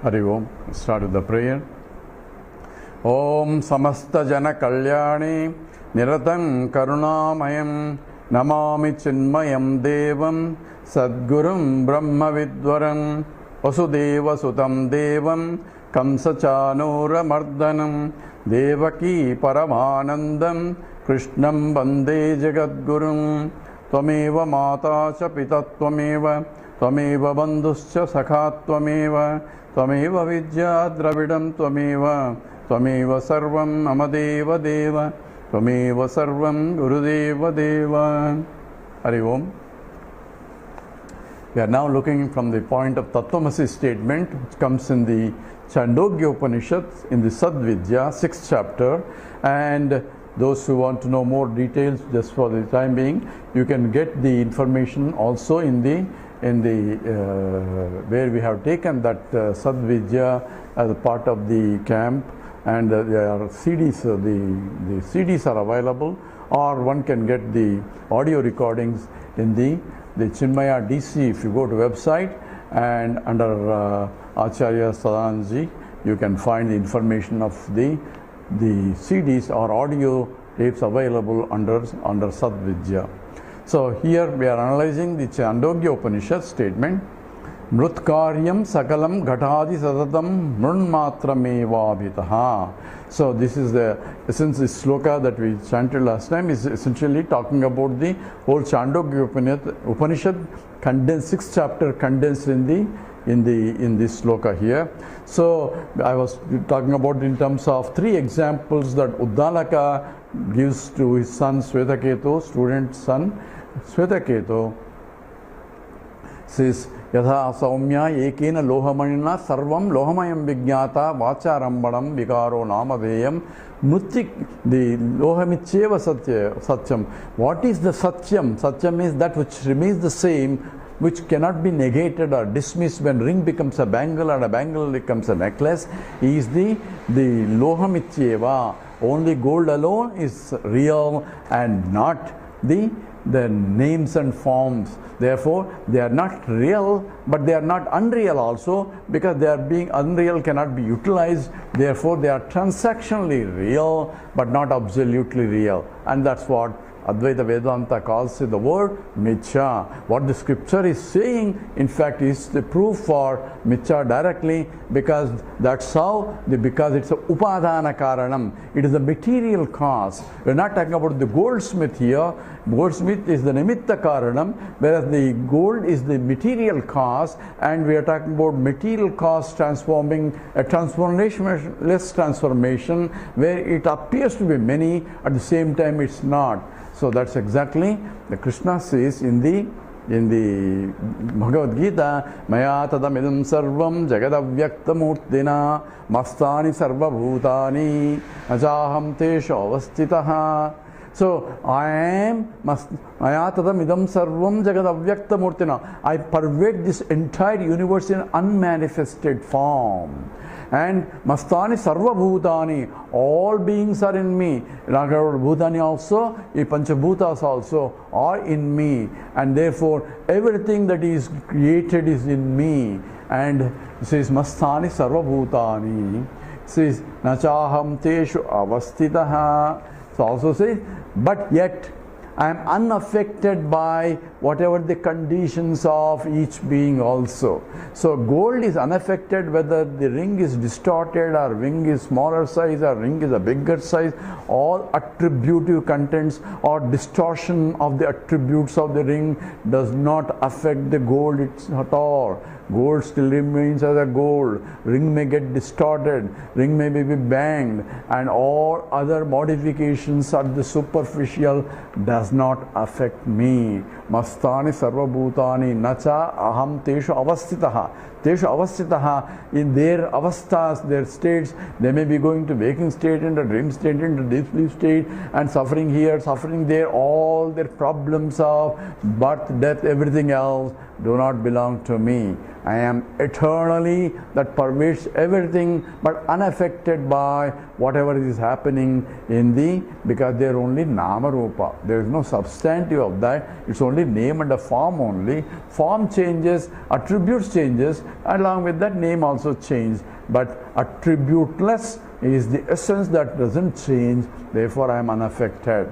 Hari Om. Start with the prayer. Om Samasta Jana Kalyani Niratam Karunamayam Namami Chinmayam Devam Sadgurum Brahma Vidwaram Vasudeva Sutam Devam Kamsachanura Mardanam Devaki Paramanandam Krishnam Bande Jagadgurum Tvameva Mata Cha Pita Tvameva Tvameva Bandhuscha Sakha Tvameva Tvameva Vidya Dravidam Tvameva Tvameva Sarvam Amadeva Deva Tvameva Sarvam Gurudeva Deva. Hari Om. We are now looking from the point of Tat Tvam Asi statement, which comes in the Chandogya Upanishad in the Sadvidya, 6th chapter. And those who want to know more details, just for the time being, you can get the information also in the where we have taken that Sadvidya as a part of the camp, and there are CDs. The CDs are available, or one can get the audio recordings in the Chinmaya DC. If you go to website and under Acharya Sadaji, you can find the information of the CDs or audio tapes available under Sadvidya. So here we are analyzing the Chandogya Upanishad statement. Mrutkaryam sakalam ghatadi sadatam mrunmatramevabhitaha. So this is the essence. This sloka that we chanted last time is essentially talking about the whole Chandogya Upanishad condensed, 6th chapter condensed in this sloka here. So I was talking about in terms of 3 examples that Uddalaka gives to his son Swetaketu, student son Swetaketu. Says Yatha Saumya Ekena Lohamanina Sarvam Lohamayam Vigyata Vacharambanam Vikaro Namadeyam Nutik the Lohamicheva Satyam. What is the Satyam? Satyam is that which remains the same, which cannot be negated or dismissed when ring becomes a bangle and a bangle becomes a necklace, is the Lohamicheva. Only gold alone is real and not the names and forms. Therefore, they are not real, but they are not unreal also, because they are being unreal cannot be utilized. Therefore, they are transactionally real, but not absolutely real. And that's what Advaita Vedanta calls it the word Mithya. What the scripture is saying, in fact, is the proof for Mithya directly, because that's how, because it's a Upadana Karanam. It is a material cause. We're not talking about the goldsmith here. Goldsmith is the Nimitta Karanam, whereas the gold is the material cause, and we are talking about material cause transforming a transformationless transformation, where it appears to be many, at the same time it's not. So that's exactly the Krishna says in the Bhagavad Gita, Maya tadamidam sarvam jagadavyaktamurtina mastani sarva bhutani ajaham tesha avastitaha. So I am Maya tadamidam sarvam jagadavyaktamurtina. I pervade this entire universe in unmanifested form. And Mastani Sarva Bhutani, all beings are in me. Bhutani also, Panchabhutas also are in me. And therefore, everything that is created is in me. And it says Mastani Sarva Bhutani. It says Nachaham Teshu Avastitaha. So also says, but yet I am unaffected by whatever the conditions of each being also. So gold is unaffected whether the ring is distorted or ring is smaller size or ring is a bigger size. All attributive contents or distortion of the attributes of the ring does not affect the gold at all. Gold still remains as a gold. Ring may get distorted, ring may be banged, and all other modifications at the superficial does not affect me. Mastani sarva bhutani nacha aham teshu avastitaha. Teshu avastitaha, in their avastas, their states, they may be going to waking state, into dream state, into deep sleep state, and suffering here, suffering there, all their problems of birth, death, everything else. do not belong to me. I am eternally that pervades everything but unaffected by whatever is happening in the, because they are only nama rupa. There is no substantive of that. It's only name and a form only. Form changes, attributes changes, along with that name also changes. But attributeless is the essence that doesn't change. Therefore I am unaffected.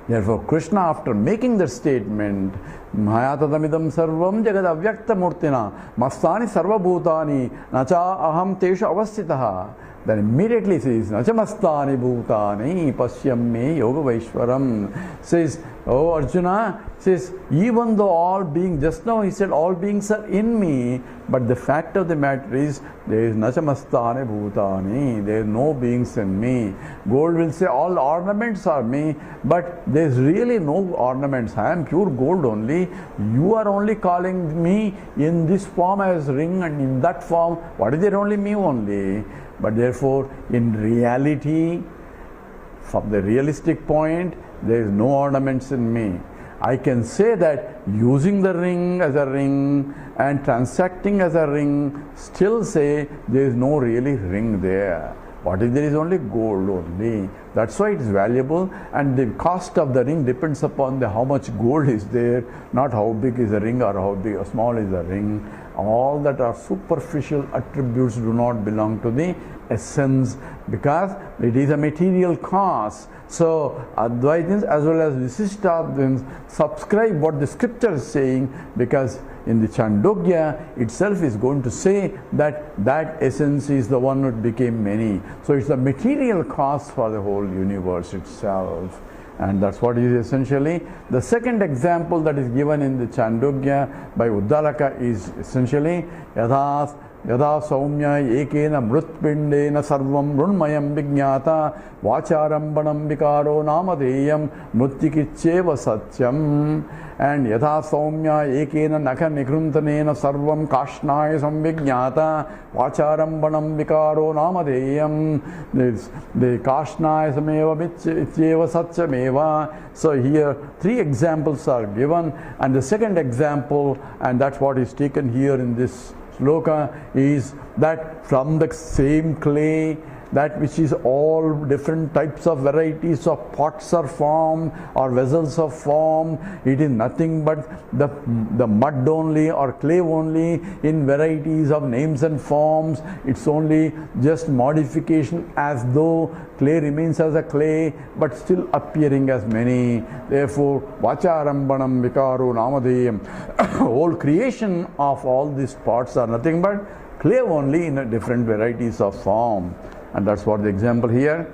Therefore, Krishna, after making the statement, Maya tadamidam sarvam jagad avyakta murtina mastani sarva bhutani nacha aham teshu avasthitaha, then immediately says, nacha mastani bhutani pashyam me yoga vaishwaram. Says, oh Arjuna, says, even though all beings, just now he said all beings are in me, but the fact of the matter is, there is nacha mastani bhutani, there is no beings in me. Gold will say all ornaments are me, but there is really no ornaments. I am pure gold only. You are only calling me in this form as ring, and in that form, what is there? Only me only. But therefore, in reality, from the realistic point, there is no ornaments in me. I can say that using the ring as a ring and transacting as a ring, still say there is no really ring there. What is there is only gold only. That's why it is valuable, and the cost of the ring depends upon how much gold is there, not how big is the ring or how big or small is the ring. All that are superficial attributes do not belong to the essence, because it is a material cause. So Advaitins as well as Visishtadvaitins subscribe what the scripture is saying, because in the Chandogya itself is going to say that that essence is the one that became many. So it's the material cause for the whole universe itself. And that's what is essentially. The second example that is given in the Chandogya by Uddalaka is essentially Yada saumya ekena mrutpindena sarvam runmayam vignata vacharambanam vikaro namadeyam mrutyikicheva satyam. And yada saumya ekena nakha nikruntanena sarvam kashnaya samvignata vacharambanam vikaro namadeyam. The kashnaya sameva vicheva satyameva. So here three examples are given, and the second example, and that's what is taken here in this sloka, is that from the same clay, that which is all different types of varieties of pots are formed or vessels of form, it is nothing but the mud only or clay only in varieties of names and forms. It's only just modification, as though clay remains as a clay but still appearing as many. Therefore, vacharambanam vikaro namadeyam. Whole creation of all these pots are nothing but clay only in different varieties of form. And that's what the example here.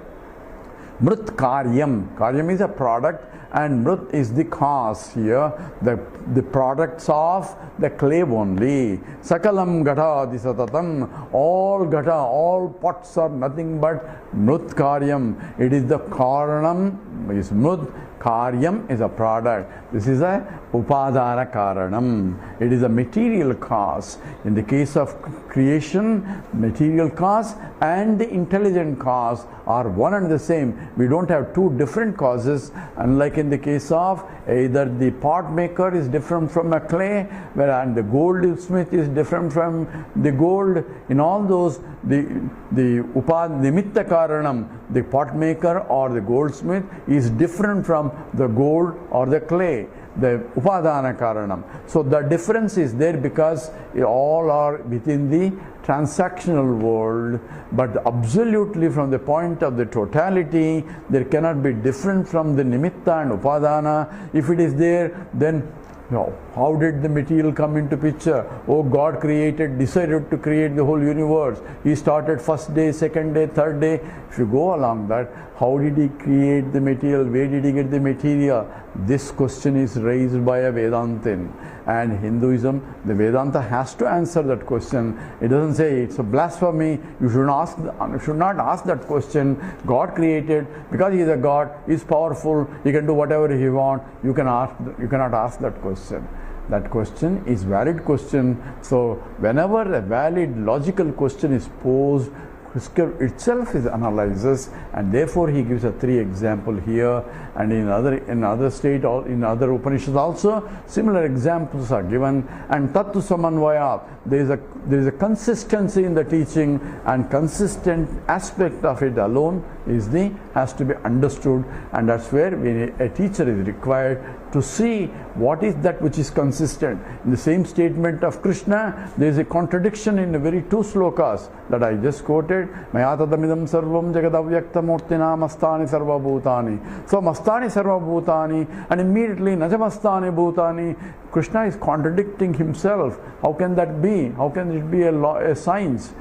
Mrut karyam. Karyam is a product, and mrut is the cause here. The products of the clay only. Sakalam gata disatatam. All gata, all pots are nothing but mrut karyam. It is the karanam is mrut. Karyam is a product. This is a upadana karanam. It is a material cause. In the case of creation, material cause and the intelligent cause are one and the same. We don't have two different causes, unlike in the case of either the pot maker is different from a clay, and the goldsmith is different from the gold. In all those, the nimitta karanam, the pot maker or the goldsmith, is different from the gold or the clay, the upadana karanam. So the difference is there because all are within the transactional world, but absolutely from the point of the totality, there cannot be different from the nimitta and upadana. If it is there, then how did the material come into picture? Oh, God decided to create the whole universe. He started first day, second day, third day. If you go along that, how did he create the material? Where did he get the material? This question is raised by a Vedantin. And Hinduism, the Vedanta has to answer that question. It doesn't say it's a blasphemy. You should not ask that question. God created, because he is a God, he is powerful, he can do whatever he wants. You cannot ask that question. That question is valid question. So whenever a valid logical question is posed, scripture itself is analyzes, and therefore he gives a 3 example here, and in other state or in other Upanishads also similar examples are given. And Tat Tvam there is a consistency in the teaching, and consistent aspect of it alone has to be understood, and that's where a teacher is required to see what is that which is consistent. In the same statement of Krishna, there is a contradiction in the very 2 slokas that I just quoted. Mayatadamidam sarvam jagadavyakta murtina mastani sarva bhutani. So mastani sarva bhutani, and immediately najamastani bhutani, Krishna is contradicting himself. How can that be? How can it be a science?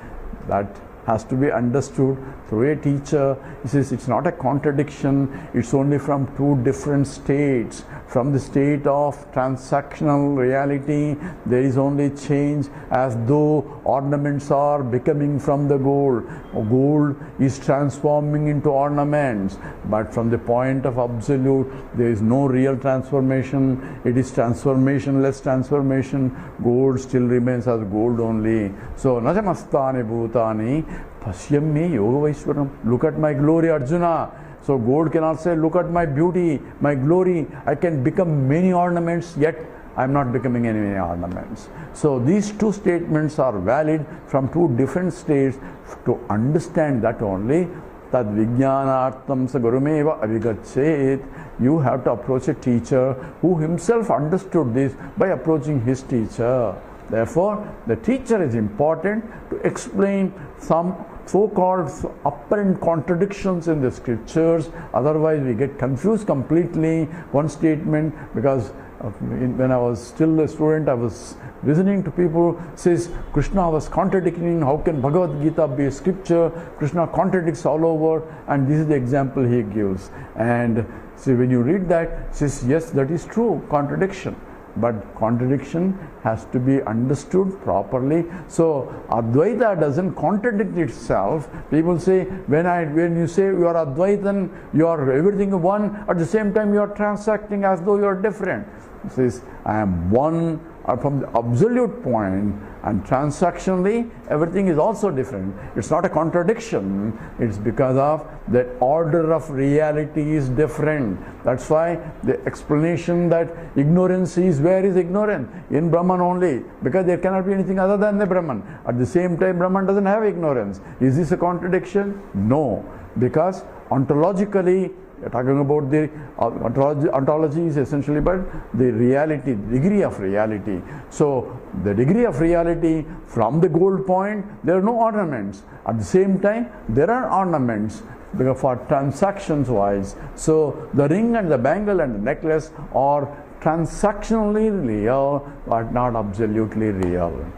That has to be understood through a teacher. He says it's not a contradiction, it's only from 2 different states. From the state of transactional reality, there is only change, as though ornaments are becoming from the gold. Gold is transforming into ornaments, but from the point of absolute, there is no real transformation. It is transformationless transformation. Gold still remains as gold only. So, najamastani bhutani pashyam me yoga vaishwaram. Look at my glory, Arjuna. So gold cannot say, look at my beauty, my glory. I can become many ornaments, yet I am not becoming any ornaments. So these 2 statements are valid from 2 different states. To understand that only, tad vijnanartam sa gurumeva avigachet. You have to approach a teacher who himself understood this by approaching his teacher. Therefore, the teacher is important to explain some so-called apparent contradictions in the scriptures. Otherwise, we get confused completely. One statement, because when I was still a student, I was listening to people says Krishna was contradicting. How can Bhagavad Gita be a scripture? Krishna contradicts all over, and this is the example he gives. And so when you read that, says yes, that is true, contradiction. But contradiction has to be understood properly. So Advaita doesn't contradict itself. People say, when you say you are Advaitan, you are everything one, at the same time you are transacting as though you are different. It says, I am one from the absolute point, and transactionally everything is also different. It's not a contradiction, it's because of the order of reality is different. That's why the explanation that ignorance is, where is ignorance? In Brahman only, because there cannot be anything other than the Brahman. At the same time, Brahman doesn't have ignorance. Is this a contradiction? No, because ontologically, we're talking about the ontology is essentially but the reality, degree of reality. So the degree of reality from the gold point, there are no ornaments. At the same time, there are ornaments because for transactions wise. So the ring and the bangle and the necklace are transactionally real but not absolutely real.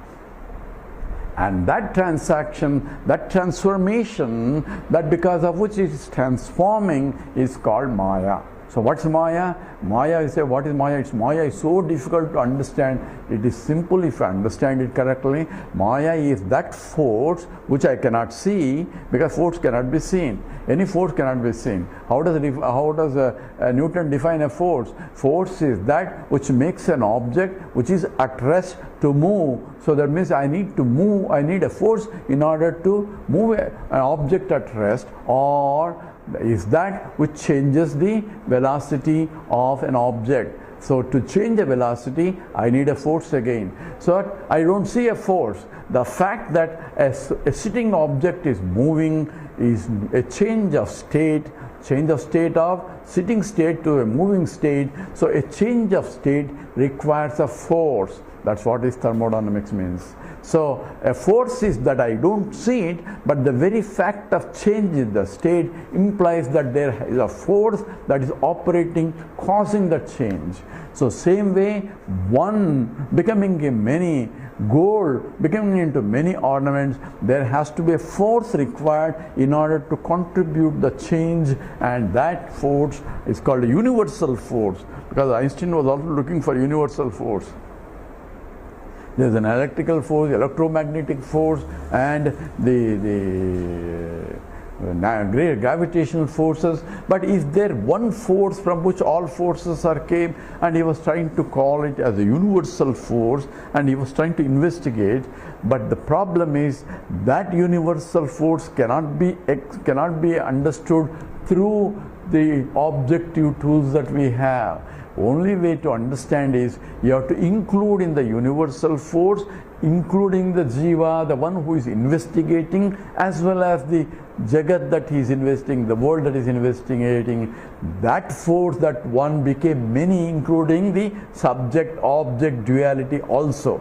And that transaction, that transformation, that because of which it is transforming is called Maya. So what's Maya? Maya is what is Maya? Maya is so difficult to understand. It is simple if I understand it correctly. Maya is that force which I cannot see, because force cannot be seen. Any force cannot be seen. How does Newton define a force? Force is that which makes an object which is at rest to move. So that means I need to move, I need a force in order to move an object at rest, or is that which changes the velocity of an object. So to change the velocity, I need a force again. So I don't see a force. The fact that a sitting object is moving is a change of state of sitting state to a moving state. So a change of state requires a force. That's what is thermodynamics means. So a force is that I don't see it, but the very fact of change in the state implies that there is a force that is operating, causing the change. So same way, one becoming a many, gold becoming into many ornaments, there has to be a force required in order to contribute the change, and that force is called a universal force, because Einstein was also looking for universal force. There is an electrical force, electromagnetic force, and the great gravitational forces, but is there one force from which all forces are came? And he was trying to call it as a universal force, and he was trying to investigate. But the problem is that universal force cannot be understood through the objective tools that we have. Only way to understand is you have to include in the universal force, including the jiva, the one who is investigating, as well as the jagat that he is investigating, the world that is investigating. That force, that one became many, including the subject-object duality also.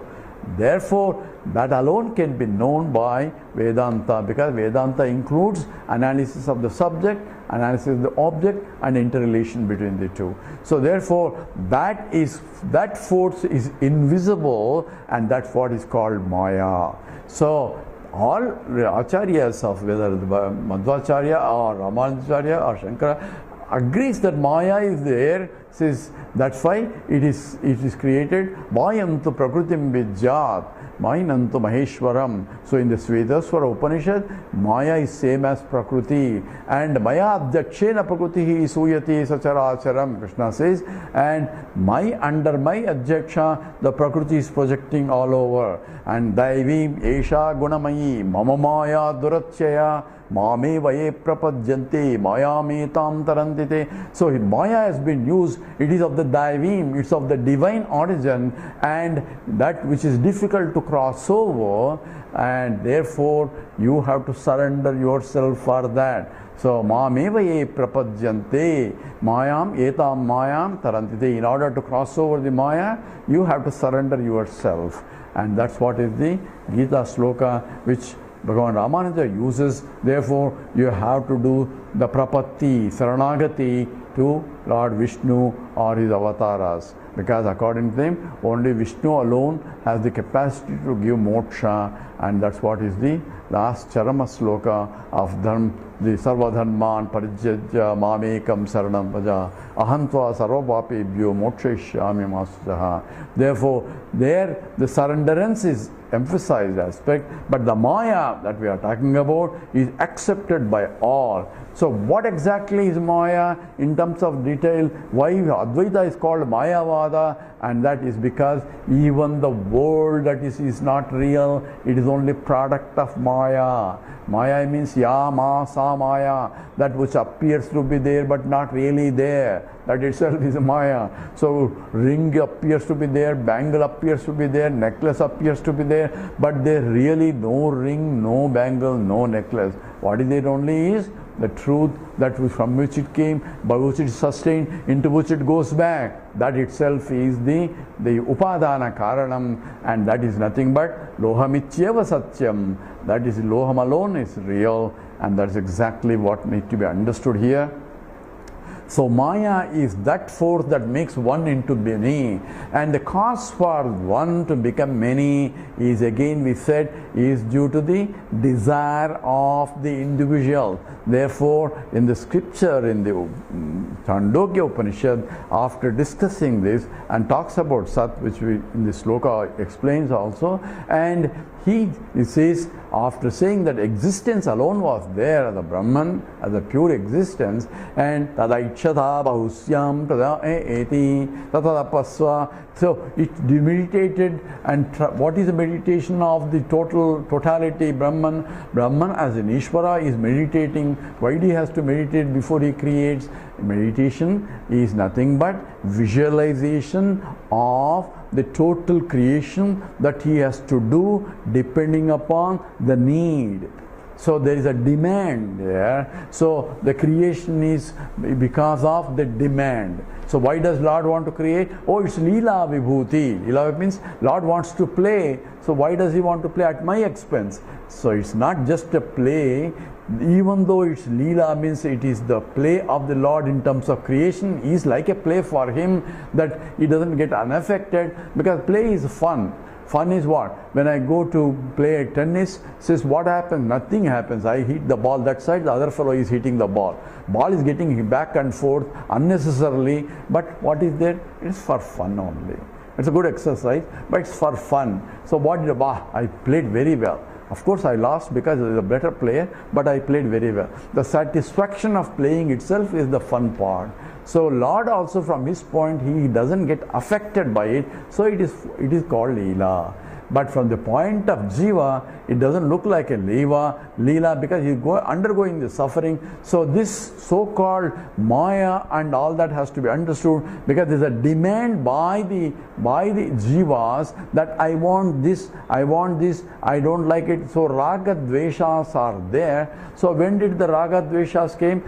Therefore, that alone can be known by Vedanta, because Vedanta includes analysis of the subject, analysis of the object, and interrelation between the two. So therefore, that force is invisible, and that's what is called Maya. So all acharyas of whether Madhvacharya or Ramanacharya or Shankara agrees that Maya is there, says that's why it is created. Mayantu prakritim vijjat, Mainantu Maheshwaram. So in the Svedaswara Upanishad, Maya is same as Prakriti. And Maya Adhyakshena Prakritihi Suyati Sacharacharam, Krishna says. And under my Adhyaksha, the Prakriti is projecting all over. And Daivim Esha Gunamayi, Mama Maya Duratchaya, Mame Vaye Prapadjante, Maya Metam Tarantite. So Maya has been used, it is of the Daivim, it's of the divine origin, and that which is difficult to cross over, and therefore you have to surrender yourself for that. So Mamevaye Prapadjante, Mayam Etam Mayam Tarantite. In order to cross over the Maya, you have to surrender yourself. And that's what is the Gita sloka which Bhagavan Ramana uses. Therefore, you have to do the prapatti, saranagati to Lord Vishnu or his avatars, because according to them, only Vishnu alone has the capacity to give moksha, and that's what is the last charama sloka of dharma, the sarvadharman parijajya mamekam saranam vaja ahantva sarvapapebhyo mokshaishyami masaha. Therefore, there the surrenderance is emphasized aspect, but the Maya that we are talking about is accepted by all. So what exactly is Maya in terms of detail? Why Advaita is called Mayavada? And that is because even the world that is not real, it is only product of Maya. Maya means ya, ma, sa, Maya, that which appears to be there but not really there. That itself is Maya. So ring appears to be there, bangle appears to be there, necklace appears to be there, but there really no ring, no bangle, no necklace. What is it only is the truth that from which it came, by which it is sustained, into which it goes back. That itself is the upadana karanam, and that is nothing but lohamityeva satyam. That is, loham alone is real, and that's exactly what needs to be understood here. So Maya is that force that makes one into many, and the cause for one to become many is, again we said, is due to the desire of the individual. Therefore, in the scripture, in the Chandogya Upanishad, after discussing this and talks about Sat, which we in the sloka explains also, and he says, after saying that existence alone was there as a Brahman, as a pure existence, and tadaikshata bahusyam tada eti tatadapasva. So it meditated, and what is the meditation of the totality Brahman? Brahman as an Ishvara is meditating. Why he has to meditate before he creates? Meditation is nothing but visualization of the total creation that he has to do depending upon the need. So there is a demand there. So the creation is because of the demand. So why does Lord want to create? Oh, it's Leela Vibhuti. Leela means Lord wants to play. So why does he want to play at my expense? So it's not just a play. Even though it's Leela, means it is the play of the Lord in terms of creation, is like a play for him, that he doesn't get unaffected, because play is fun. Fun is what? When I go to play tennis, says what happens? Nothing happens. I hit the ball that side, the other fellow is hitting the ball. Ball is getting back and forth unnecessarily, but what is there? It's for fun only. It's a good exercise, but it's for fun. So what did I played very well. Of course, I lost because I was a better player, but I played very well. The satisfaction of playing itself is the fun part. So Lord also, from his point, he doesn't get affected by it. So it is called Leela. But from the point of Jiva, it doesn't look like a Leela because he is undergoing the suffering. So this so-called Maya and all that has to be understood, because there is a demand by the Jivas that I want this, I don't like it. So Raga Dveshas are there. So when did the Raga Dveshas came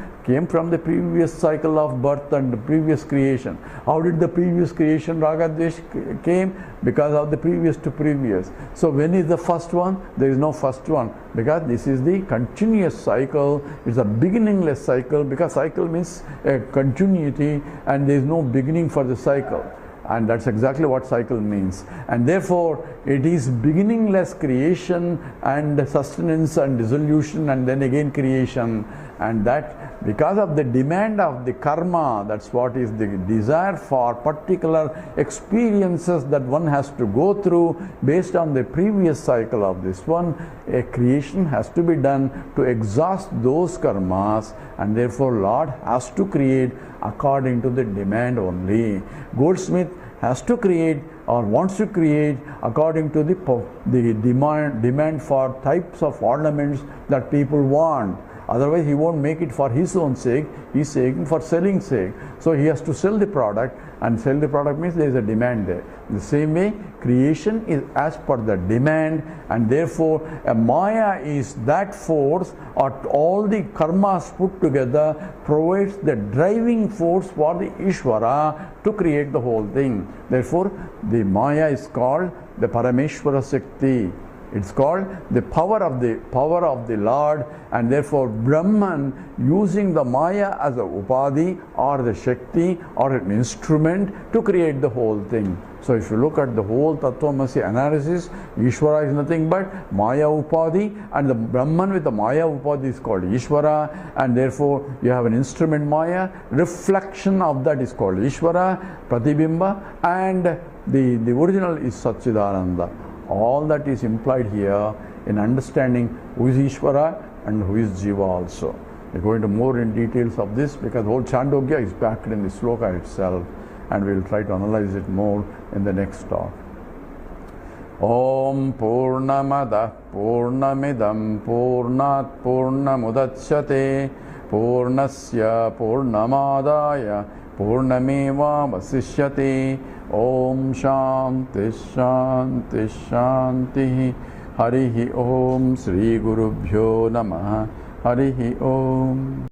from the previous cycle of birth and the previous creation. How did the previous creation Raga Dvesh came? Because of the previous to previous. So when is the first one? There is no first one, because this is the continuous cycle. It's a beginningless cycle, because cycle means a continuity and there is no beginning for the cycle. And that's exactly what cycle means. And therefore, it is beginningless creation and sustenance and dissolution and then again creation. And that because of the demand of the karma, that's what is the desire for particular experiences that one has to go through based on the previous cycle of this one, a creation has to be done to exhaust those karmas, and therefore Lord has to create according to the demand only. Goldsmith has to create or wants to create according to the demand for types of ornaments that people want. Otherwise, he won't make it for his own sake. He's saying for selling sake. So he has to sell the product, and sell the product means there is a demand there. In the same way, creation is as per the demand, and therefore a Maya is that force, or all the karmas put together provides the driving force for the Ishvara to create the whole thing. Therefore, the Maya is called the Parameshwara Shakti. It's called the power of the Lord, and therefore Brahman, using the Maya as a Upadhi or the Shakti or an instrument to create the whole thing. So if you look at the whole Tat Tvam Asi analysis, Ishvara is nothing but Maya Upadhi, and the Brahman with the Maya Upadhi is called Ishvara, and therefore you have an instrument Maya, reflection of that is called Ishvara, Pratibimba, and the original is Satchidananda. All that is implied here in understanding who is Ishvara and who is Jiva also. We are going to more in details of this, because the whole Chandogya is packed in the sloka itself, and we will try to analyze it more in the next talk. Om Purnamada Purnamidam Purnat Purnamudachyate Purnasya Purnamadaya Purnameva Vasishyate. Om Shanti Shanti Shanti. Harihi Om Sri Gurubhyo Namaha. Harihi Om.